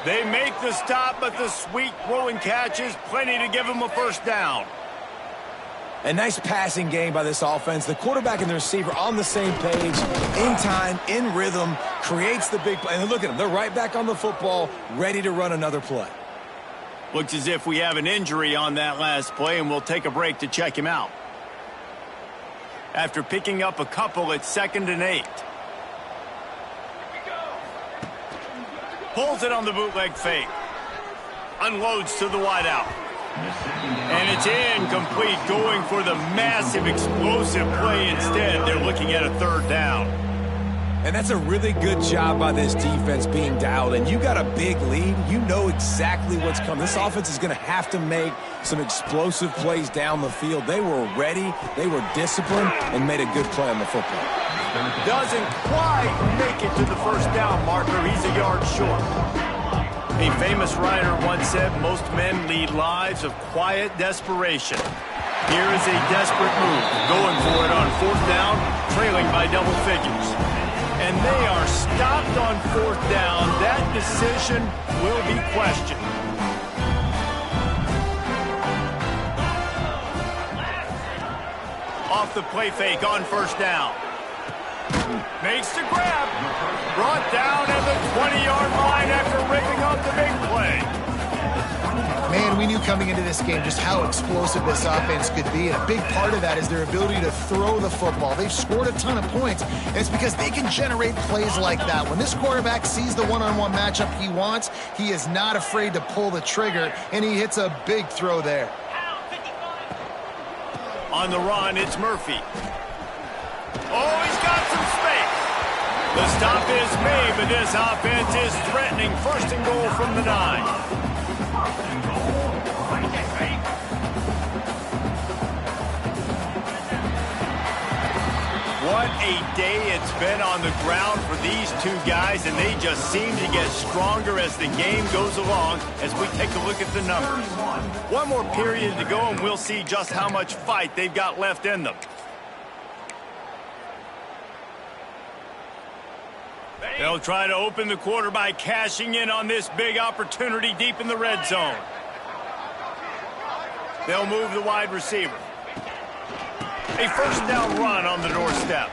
They make the stop, but the sweet throwing catch is plenty to give them a first down. A nice passing game by this offense. The quarterback and the receiver on the same page, in time, in rhythm, creates the big play. And look at them. They're right back on the football, ready to run another play. Looks as if we have an injury on that last play, and we'll take a break to check him out. After picking up a couple, it's 2nd and 8. Pulls it on the bootleg fake. Unloads to the wideout. And it's incomplete, going for the massive explosive play instead. They're looking at a 3rd down. And that's a really good job by this defense being dialed in. You got a big lead. You know exactly what's coming. This offense is going to have to make some explosive plays down the field. They were ready, they were disciplined, and made a good play on the football. Doesn't quite make it to the first down marker. He's a yard short. A famous writer once said, most men lead lives of quiet desperation. Here is a desperate move, going for it on 4th down, trailing by double figures. And they are stopped on 4th down. That decision will be questioned. Off the play fake on first down. Makes the grab. Brought down at the 20-yard line after ripping up the big play. Man, we knew coming into this game just how explosive this offense could be, and a big part of that is their ability to throw the football. They've scored a ton of points, and it's because they can generate plays like that. When this quarterback sees the one-on-one matchup he wants, he is not afraid to pull the trigger, and he hits a big throw there. On the run, it's Murphy. Oh, he's got some space. The stop is made, but this offense is threatening 1st and goal from the 9. What a day it's been on the ground for these two guys, and they just seem to get stronger as the game goes along as we take a look at the numbers. One more period to go, and we'll see just how much fight they've got left in them. They'll try to open the quarter by cashing in on this big opportunity deep in the red zone. They'll move the wide receiver. A first down run on the doorstep.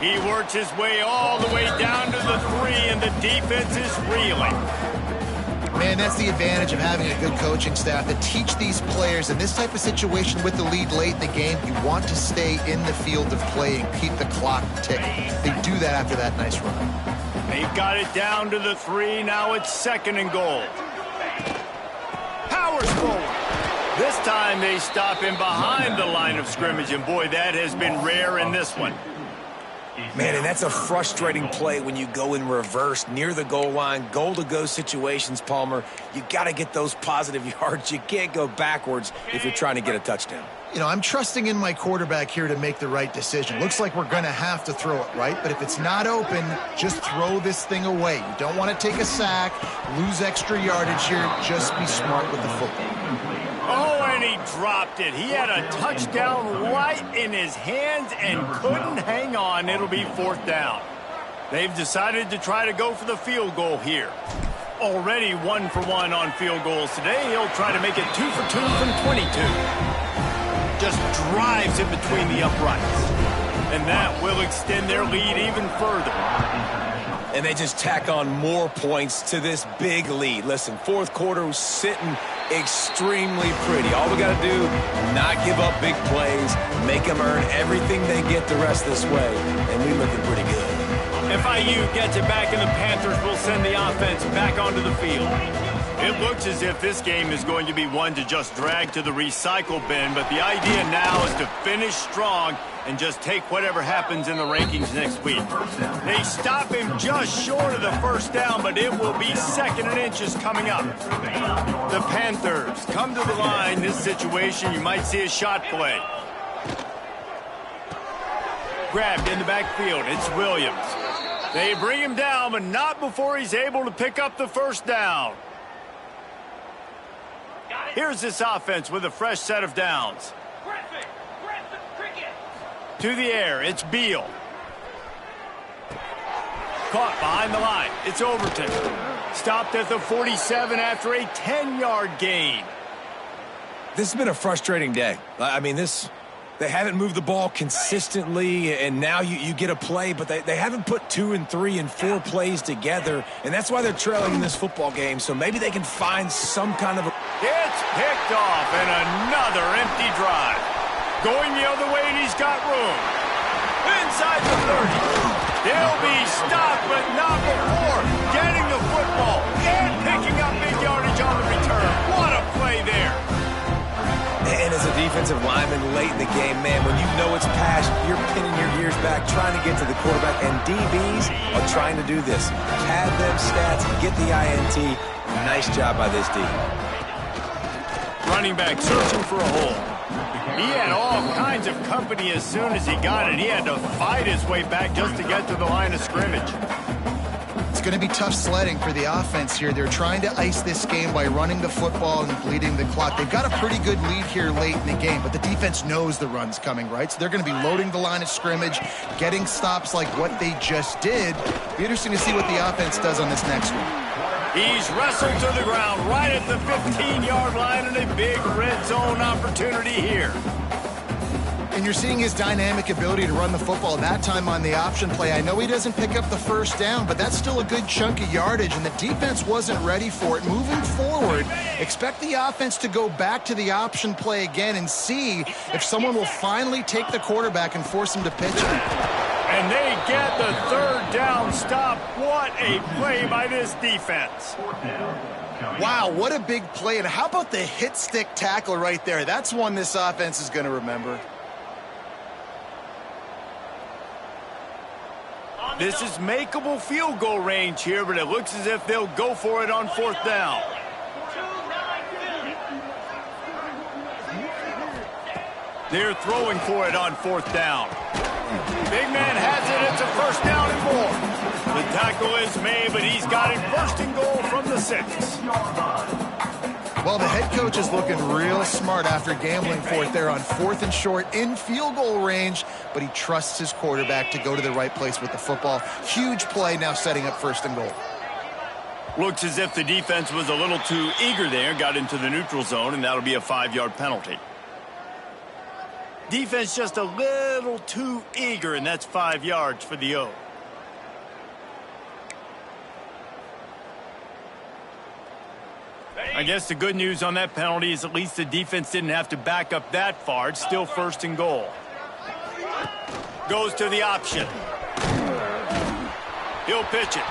He works his way all the way down to the 3, and the defense is reeling. Man, that's the advantage of having a good coaching staff to teach these players in this type of situation with the lead late in the game. You want to stay in the field of play and keep the clock ticking. They do that after that nice run. They got it down to the 3. Now it's 2nd and goal. Powers forward. This time they stop him behind the line of scrimmage, and boy, that has been rare in this one. Man, and that's a frustrating play when you go in reverse near the goal line, goal-to-go situations, Palmer. You got to get those positive yards. You can't go backwards if you're trying to get a touchdown. You know, I'm trusting in my quarterback here to make the right decision. Looks like we're going to have to throw it, right? But if it's not open, just throw this thing away. You don't want to take a sack, lose extra yardage here. Just be smart with the football. Oh, and he dropped it. He had a touchdown right in his hands and couldn't hang on. It'll be 4th down. They've decided to try to go for the field goal here. Already 1 for 1 on field goals today. He'll try to make it 2 for 2 from 22. Just drives it between the uprights. And that will extend their lead even further. And they just tack on more points to this big lead. Listen, 4th quarter was sitting extremely pretty. All we got to do, not give up big plays, make them earn everything they get the rest of this way, and we're looking pretty good. If IU gets it back, and the Panthers will send the offense back onto the field. It looks as if this game is going to be one to just drag to the recycle bin, but the idea now is to finish strong and just take whatever happens in the rankings next week. They stop him just short of the 1st down, but it will be 2nd and inches coming up. The Panthers come to the line. This situation, you might see a shot play. Grabbed in the backfield. It's Williams. They bring him down, but not before he's able to pick up the 1st down. Here's this offense with a fresh set of downs. To the air, it's Beal. Caught behind the line, it's Overton. Stopped at the 47 after a 10-yard gain. This has been a frustrating day. I mean, they haven't moved the ball consistently, and now you get a play, but they haven't put 2 and 3 and 4 plays together, and that's why they're trailing in this football game, so maybe they can find some kind of a... It's picked off, and another empty drive. Going the other way, and he's got room. Inside the 30. They'll be stopped, but not before getting the football and picking up big yardage on the return. What a play there. And as a defensive lineman late in the game, man, when you know it's pass, you're pinning your ears back, trying to get to the quarterback, and DBs are trying to do this. Pad them stats, get the INT. Nice job by this D. Running back searching for a hole. He had all kinds of company as soon as he got it. He had to fight his way back just to get to the line of scrimmage. It's going to be tough sledding for the offense here. They're trying to ice this game by running the football and bleeding the clock. They've got a pretty good lead here late in the game, but the defense knows the run's coming, right? So they're going to be loading the line of scrimmage, getting stops like what they just did. Be interesting to see what the offense does on this next one. He's wrestled to the ground right at the 15-yard line, and a big red zone opportunity here. And you're seeing his dynamic ability to run the football, that time on the option play. I know he doesn't pick up the 1st down, but that's still a good chunk of yardage, and the defense wasn't ready for it. Moving forward, expect the offense to go back to the option play again and see if someone will finally take the quarterback and force him to pitch it. And they get the 3rd down stop. What a play by this defense. Wow, what a big play. And how about the hit stick tackle right there? That's one this offense is going to remember. This is makeable field goal range here, but it looks as if they'll go for it on 4th down. They're throwing for it on 4th down. Big man has it. It's a 1st down and more. The tackle is made, but he's got it 1st and goal from the 6. Well, the head coach is looking real smart after gambling for it there on 4th and short in field goal range, but he trusts his quarterback to go to the right place with the football. Huge play now setting up 1st and goal. Looks as if the defense was a little too eager there, got into the neutral zone, and that'll be a 5-yard penalty. Defense just a little too eager, and that's 5 yards for the O. I guess the good news on that penalty is at least the defense didn't have to back up that far. It's still 1st and goal. Goes to the option. He'll pitch it.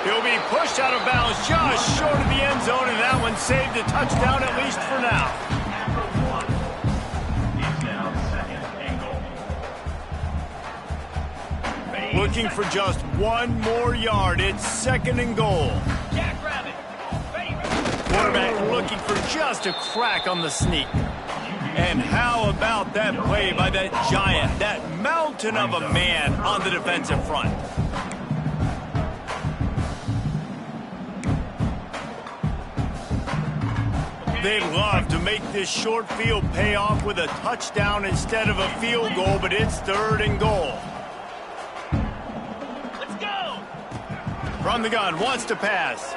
He'll be pushed out of bounds just short of the end zone, and that one saved a touchdown at least for now. Looking for just 1 more yard. It's 2nd and goal. Quarterback looking for just a crack on the sneak. And how about that play by that giant, that mountain of a man on the defensive front? They'd love to make this short field pay off with a touchdown instead of a field goal, but it's 3rd and goal. Let's go! From the gun, wants to pass.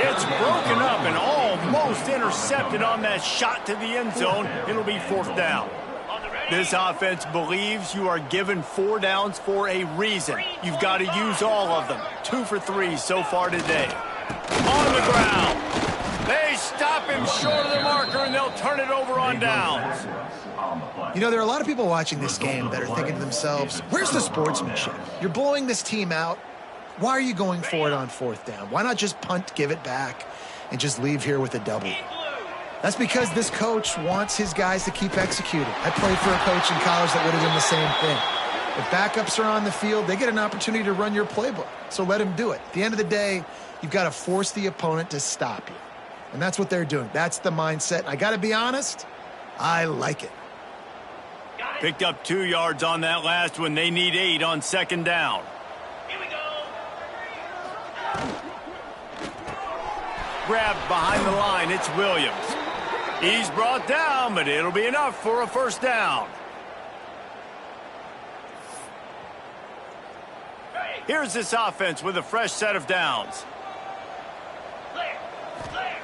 It's broken up and almost intercepted on that shot to the end zone. It'll be 4th down. This offense believes you are given 4 downs for a reason. You've got to use all of them. 2 for 3 so far today. On the ground. They stop him short of the marker, and they'll turn it over on downs. You know, there are a lot of people watching this game that are thinking to themselves, where's the sportsmanship? You're blowing this team out. Why are you going for it on 4th down? Why not just punt, give it back, and just leave here with a W? That's because this coach wants his guys to keep executing. I played for a coach in college that would have done the same thing. If backups are on the field, they get an opportunity to run your playbook, so let them do it. At the end of the day, you've got to force the opponent to stop you. And that's what they're doing. That's the mindset. I got to be honest, I like it. Picked up 2 yards on that last one. They need 8 on 2nd down. Here we go! Grabbed behind the line. It's Williams. He's brought down, but it'll be enough for a 1st down. Here's this offense with a fresh set of downs.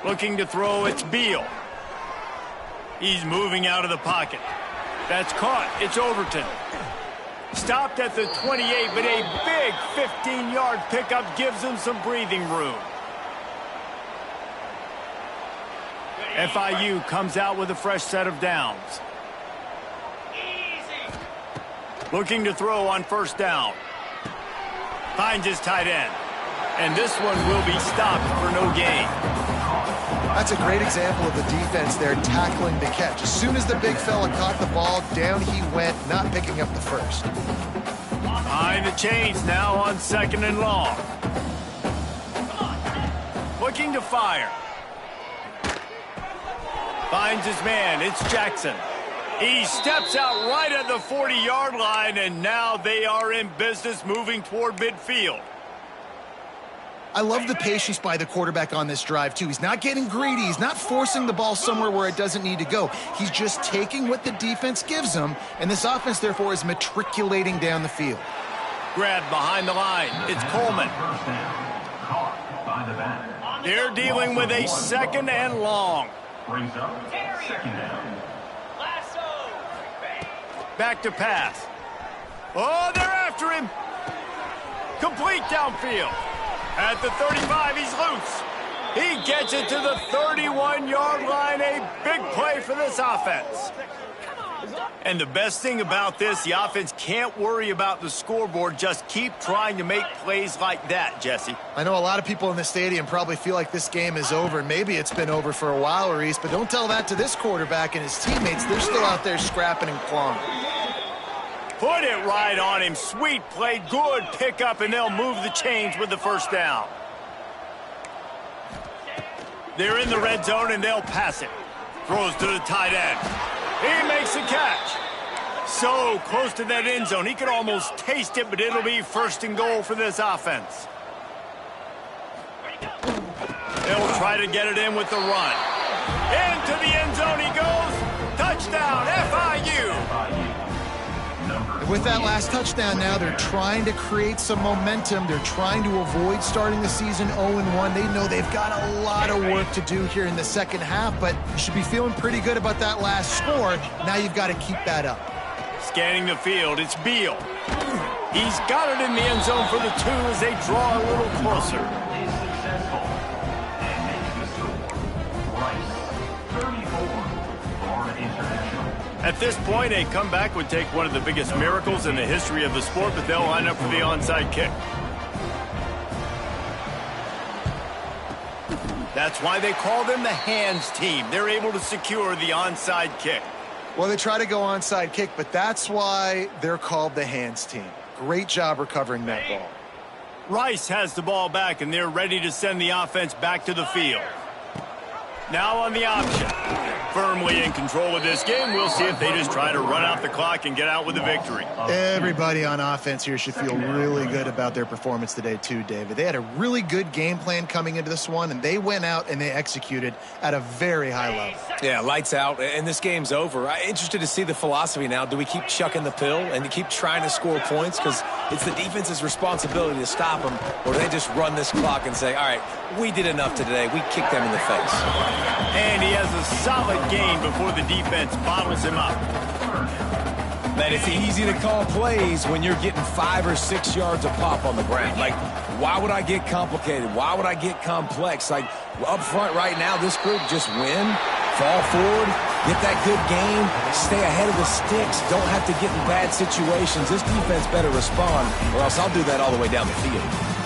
Looking to throw, it's Beal. He's moving out of the pocket. That's caught. It's Overton. Stopped at the 28, but a big 15-yard pickup gives him some breathing room. FIU comes out with a fresh set of downs. Easy! Looking to throw on 1st down. Finds his tight end. And this one will be stopped for no gain. That's a great example of the defense there tackling the catch. As soon as the big fella caught the ball, down he went, not picking up the first. Behind the chains now on 2nd and long. Looking to fire. Finds his man. It's Jackson. He steps out right at the 40-yard line, and now they are in business moving toward midfield. I love the patience by the quarterback on this drive, too. He's not getting greedy. He's not forcing the ball somewhere where it doesn't need to go. He's just taking what the defense gives him, and this offense, therefore, is matriculating down the field. Grabbed behind the line. It's Coleman. They're dealing with a 2nd and long. Brings up 2nd down. Lasso! Back to pass. Oh, they're after him. Complete downfield. At the 35, he's loose. He gets it to the 31-yard line. A big play for this offense. And the best thing about this, the offense can't worry about the scoreboard. Just keep trying to make plays like that, Jesse. I know a lot of people in the stadium probably feel like this game is over. Maybe it's been over for a while, Reese, but don't tell that to this quarterback and his teammates. They're still out there scrapping and clawing. Put it right on him. Sweet play, good pickup, and they'll move the chains with the 1st down. They're in the red zone, and they'll pass it. Throws to the tight end. He makes the catch. So close to that end zone. He could almost taste it, but it'll be 1st and goal for this offense. They'll try to get it in with the run. Into the end zone he goes. Touchdown, FIU. With that last touchdown now, they're trying to create some momentum. They're trying to avoid starting the season 0-1. They know they've got a lot of work to do here in the second half, but you should be feeling pretty good about that last score. Now you've got to keep that up. Scanning the field, it's Beal. He's got it in the end zone for the 2 as they draw a little closer. Is successful. And making the scoop. Rice, 34, Florida International. At this point, a comeback would take one of the biggest miracles in the history of the sport, but they'll line up for the onside kick. That's why they call them the hands team. They're able to secure the onside kick. Well, they try to go onside kick, but that's why they're called the hands team. Great job recovering that ball. Rice has the ball back, and they're ready to send the offense back to the field. Now on the option. Firmly in control of this game. We'll see if they just try to run out the clock and get out with a victory. Everybody on offense here should feel really good about their performance today too, David. They had a really good game plan coming into this one, and they went out and they executed at a very high level. Yeah, lights out, and this game's over. I'm interested to see the philosophy now. Do we keep chucking the pill and keep trying to score points? Because it's the defense's responsibility to stop them, or do they just run this clock and say, all right, we did enough today. We kicked them in the face. And he has a solid gain before the defense bottles him up. Man, it's easy to call plays when you're getting 5 or 6 yards of pop on the ground. Like, why would I get complicated? Why would I get complex? Like, up front right now, this group just win, fall forward, get that good game, stay ahead of the sticks, don't have to get in bad situations. This defense better respond, or else I'll do that all the way down the field.